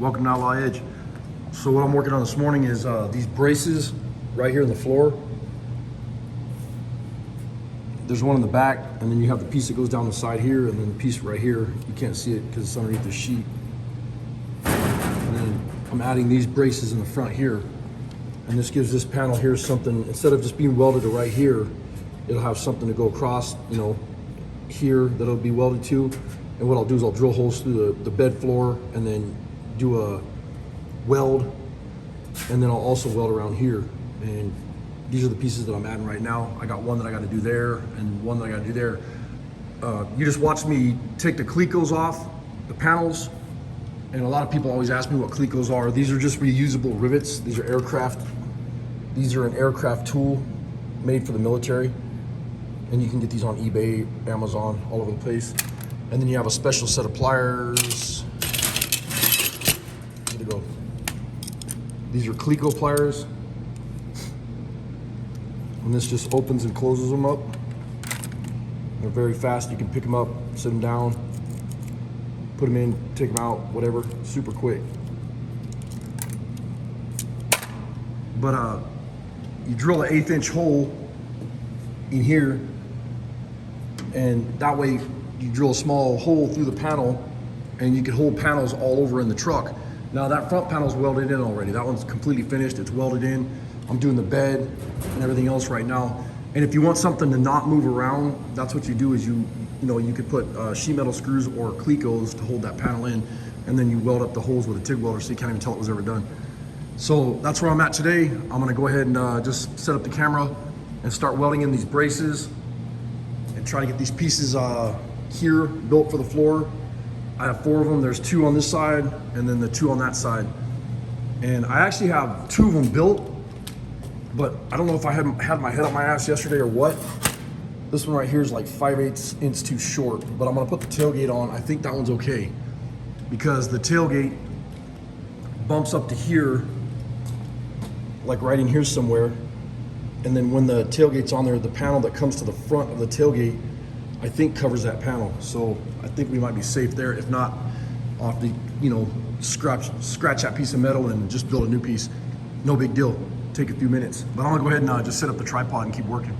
Welcome to Outlaw Edge. So what I'm working on this morning is these braces right here in the floor. There's one in the back, and then you have the piece that goes down the side here, and then the piece right here. You can't see it because it's underneath the sheet. And then I'm adding these braces in the front here, and this gives this panel here something, instead of just being welded to right here, it'll have something to go across, you know, here that it'll be welded to. And what I'll do is I'll drill holes through the bed floor and then do a weld, and then I'll also weld around here. And these are the pieces that I'm adding right now. I got one that I got to do there and one that I got to do there. You just watched me take the clecos off the panels, and a lot of people always ask me what clecos are. These are just reusable rivets. These are aircraft. These are an aircraft tool made for the military, and you can get these on eBay, Amazon, all over the place. And then you have a special set of pliers. Here they go. These are cleco pliers. And this just opens and closes them up. They're very fast. You can pick them up, sit them down, put them in, take them out, whatever, super quick. But you drill an 1/8 inch hole in here, and that way you drill a small hole through the panel, and you can hold panels all over in the truck. Now that front panel's welded in already. That one's completely finished, it's welded in. I'm doing the bed and everything else right now. And if you want something to not move around, that's what you do is you could put sheet metal screws or clecos to hold that panel in, and then you weld up the holes with a TIG welder so you can't even tell it was ever done. So that's where I'm at today. I'm gonna go ahead and just set up the camera and start welding in these braces and try to get these pieces here built for the floor. I have 4 of them. There's 2 on this side and then the 2 on that side. And I actually have 2 of them built, but I don't know if I had my head up my ass yesterday or what. This one right here is like 5/8 inch too short, but I'm gonna put the tailgate on. I think that one's okay because the tailgate bumps up to here, like right in here somewhere. And then when the tailgate's on there, the panel that comes to the front of the tailgate, I think covers that panel. So I think we might be safe there. If not, I'll have to, scratch that piece of metal and just build a new piece. No big deal. Take a few minutes. But I'm gonna go ahead and just set up the tripod and keep working.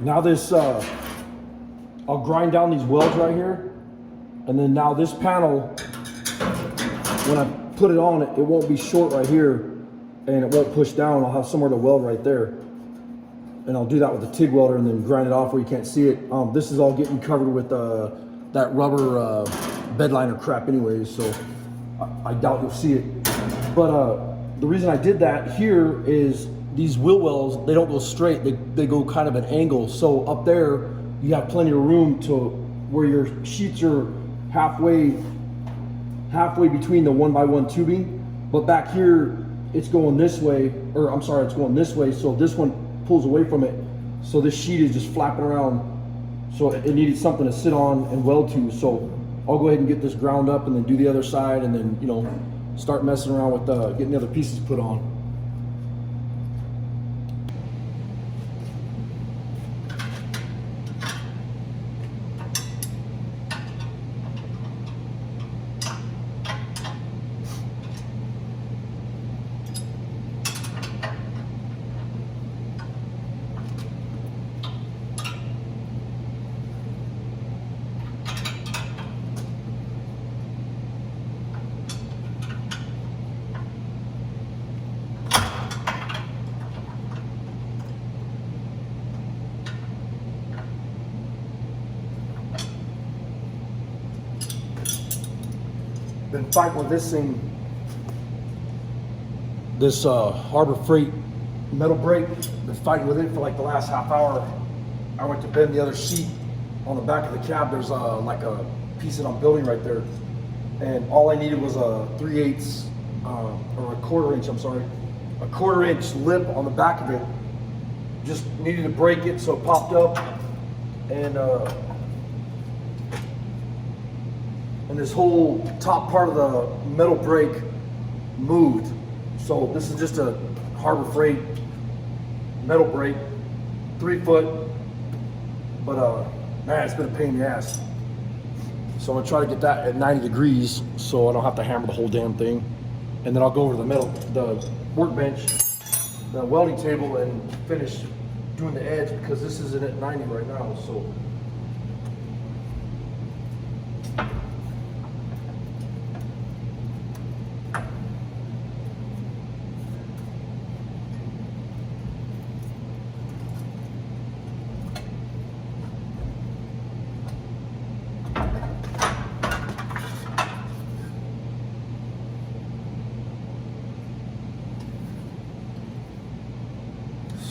Now this, I'll grind down these welds right here. And then now this panel, when I put it on, it won't be short right here and it won't push down. I'll have somewhere to weld right there. And I'll do that with the TIG welder and then grind it off where you can't see it. This is all getting covered with that rubber bed liner crap anyways, so I doubt you'll see it. But the reason I did that here is these wheel wells, they don't go straight, they go kind of an angle. So up there, you have plenty of room to where your sheets are halfway between the 1x1 tubing, but back here it's going this way, or I'm sorry, it's going this way, so this one pulls away from it, so this sheet is just flapping around, so it needed something to sit on and weld to. So I'll go ahead and get this ground up and then do the other side, and then, you know, start messing around with getting the other pieces put on. Been fighting with this thing, this Harbor Freight metal brake. Been fighting with it for like the last half hour. I went to bend the other sheet on the back of the cab. There's like a piece that I'm building right there, and all I needed was a 3/8 or a 1/4 inch. I'm sorry, a 1/4 inch lip on the back of it. Just needed to break it so it popped up, and this whole top part of the metal brake moved. So this is just a Harbor Freight metal brake, 3 foot, but man, it's been a pain in the ass. So I'm gonna try to get that at 90 degrees so I don't have to hammer the whole damn thing. And then I'll go over to the workbench, the welding table, and finish doing the edge, because this isn't at 90 right now, so.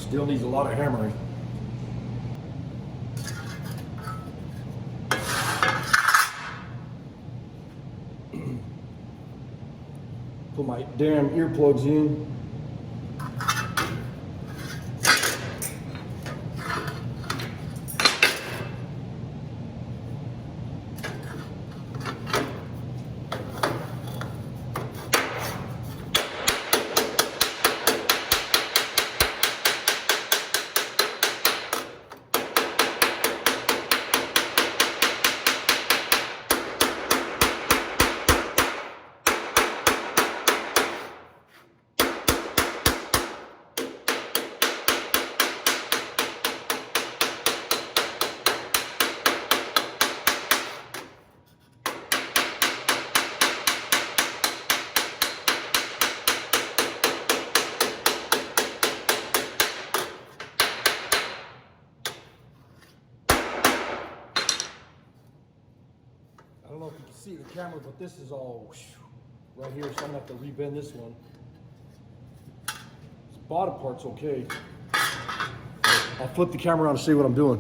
Still needs a lot of hammering. Put my damn earplugs in. I don't know if you can see the camera, but this is all right here, so I'm gonna have to rebend this one. This bottom part's okay. I'll flip the camera around to see what I'm doing.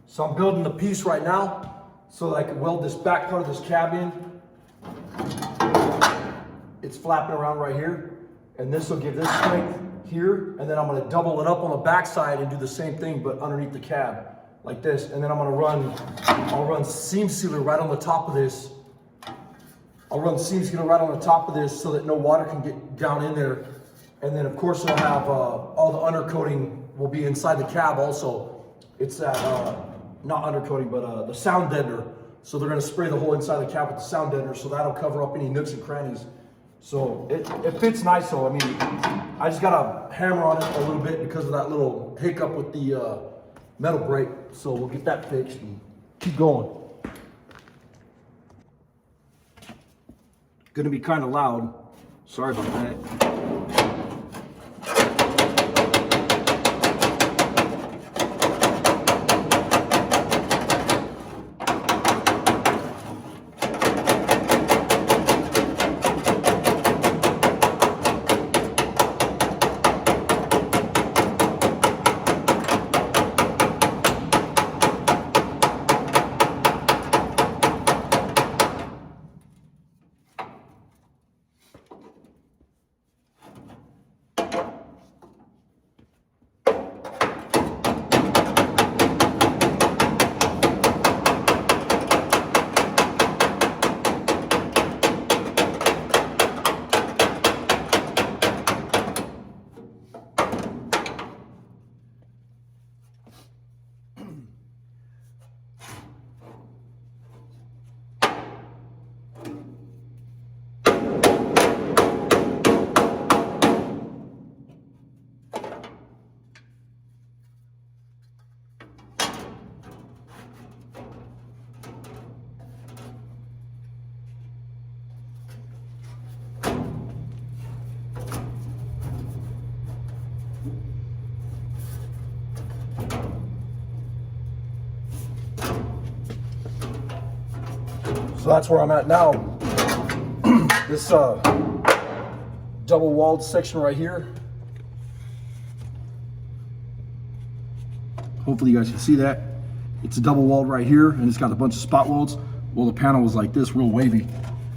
So I'm building the piece right now so that I can weld this back part of this cab in. It's flapping around right here, and this will give this strength here, and then I'm gonna double it up on the back side and do the same thing but underneath the cab like this, and then I'll run seam sealer right on the top of this I'll run the seam skinner right on the top of this so that no water can get down in there. And then of course it'll have all the undercoating will be inside the cab also. It's that, not undercoating, but the sound deadener. So they're gonna spray the whole inside the cab with the sound deadener, so that'll cover up any nooks and crannies. So it fits nice though. I mean, I just gotta hammer on it a little bit because of that little hiccup with the metal brake. So we'll get that fixed and keep going. Gonna be kind of loud. Sorry about that. So that's where I'm at now. This double walled section right here. Hopefully you guys can see that. It's a double walled right here, and it's got a bunch of spot welds. Well, the panel was like this, real wavy.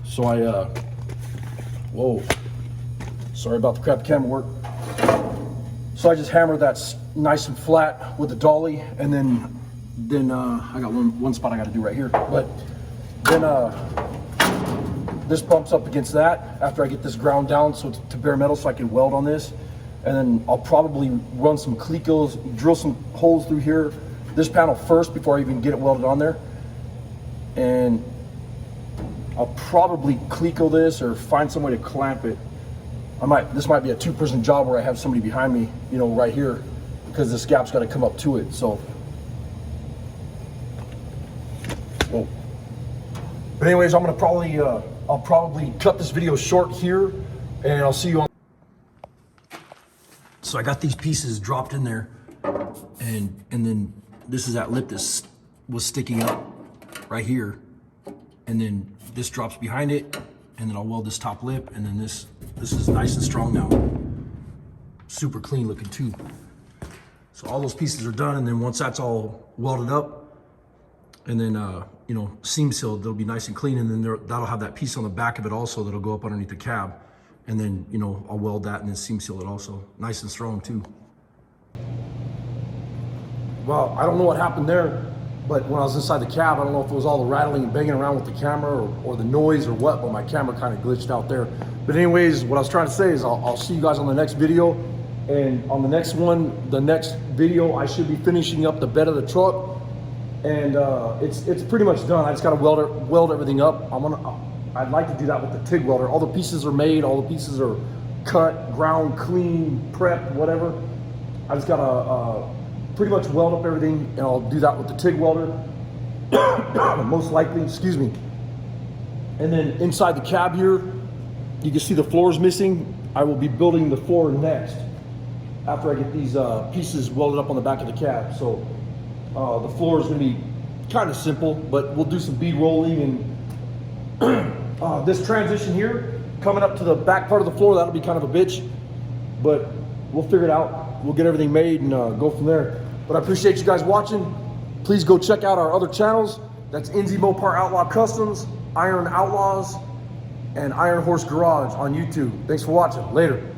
So I, whoa, sorry about the crap camera work. So I just hammered that nice and flat with the dolly, and then I got one spot I got to do right here. But then this bumps up against that after I get this ground down so it's to bare metal so I can weld on this. And then I'll probably run some clecos, drill some holes through here, this panel first before I even get it welded on there. And I'll probably cleco this or find some way to clamp it. This might be a two-person job where I have somebody behind me, you know, right here, because this gap's got to come up to it. So, whoa. But anyways, I'm gonna probably, I'll probably cut this video short here, and I'll see you on. So I got these pieces dropped in there, and then this is that lip that was sticking up right here, and then this drops behind it, and then I'll weld this top lip, and then this is nice and strong now, super clean looking too. So all those pieces are done, and then once that's all welded up, and then you know, seam sealed, they'll be nice and clean, and then that'll have that piece on the back of it also that'll go up underneath the cab, and then, you know, I'll weld that and then seam seal it also, nice and strong too. Well, I don't know what happened there, but when I was inside the cab, I don't know if it was all the rattling and banging around with the camera or the noise or what, but my camera kind of glitched out there. But anyways, what I was trying to say is I'll see you guys on the next video, and on the next one, the next video, I should be finishing up the bed of the truck. And it's pretty much done. I just got to weld everything up. I'd like to do that with the TIG welder. All the pieces are made, all the pieces are cut, ground, clean, prepped, whatever. I just got to pretty much weld up everything, and I'll do that with the TIG welder, most likely, excuse me. And then inside the cab here, you can see the floor is missing. I will be building the floor next after I get these pieces welded up on the back of the cab. So the floor is going to be kind of simple, but we'll do some bead rolling, and this transition here coming up to the back part of the floor, that'll be kind of a bitch, but we'll figure it out. We'll get everything made and go from there. But I appreciate you guys watching. Please go check out our other channels. That's NZ Mopar Outlaw Customs, Iron Outlaws, and Iron Horse Garage on YouTube. Thanks for watching. Later.